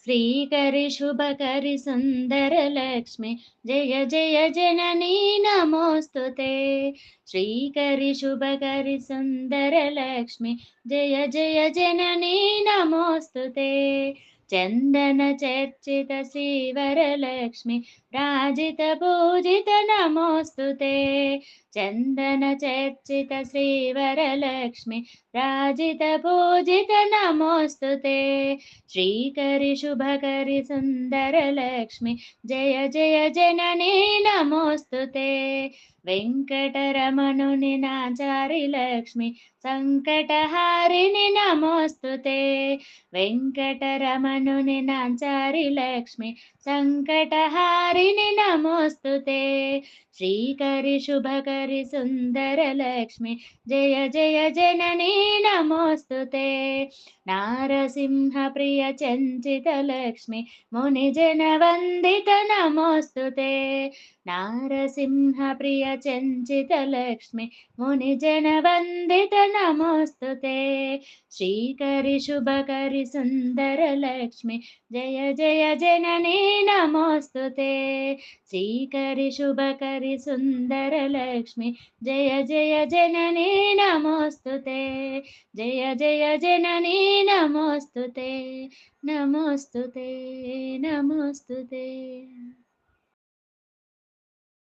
श्रीकरि शुभकरि सुन्दरलक्ष्मि जय जय जननी नमोऽस्तु ते। श्रीकरि शुभकरि सुन्दरलक्ष्मि जय जय जननी नमोऽस्तु ते। चन्दन चर्चित श्रीवरलक्ष्मि राजित पूजित नमोऽस्तु ते। चन्दन चर्चित श्रीवरलक्ष्मि राजित पूजित नमोऽस्तु ते। श्रीकरि शुभकरि सुन्दरलक्ष्मि जय जय जननी नमोऽस्तु ते। वेङ्कटरमणुनि नाचारि लक्ष्मि सङ्कटहारिणि नमोऽस्तु ते। वेङ्कटरमणुनि नाचारि लक्ष्मि सङ्कटहारिणि नमोऽस्तु ते। श्रीकरि शुभकरि सुन्दरलक्ष्मि जय जय जननी नमोऽस्तु ते। नारसिंहप्रिय चञ्चितलक्ष्मि मुनिजनवन्दित नमोऽस्तु ते। नारसिंहप्रिय चञ्चितलक्ष्मि मुनिजनवन्दित नमोऽस्तु ते। श्रीकरि शुभकरि सुन्दरलक्ष्मि जय जय जननी नमोऽस्तु ते। श्रीकरि शुभकरि सुन्दरलक्ष्मि जय जय जननी नमोऽस्तु ते। जय जय जननी नमोऽस्तु ते। नमोऽस्तु ते। नमोऽस्तु ते।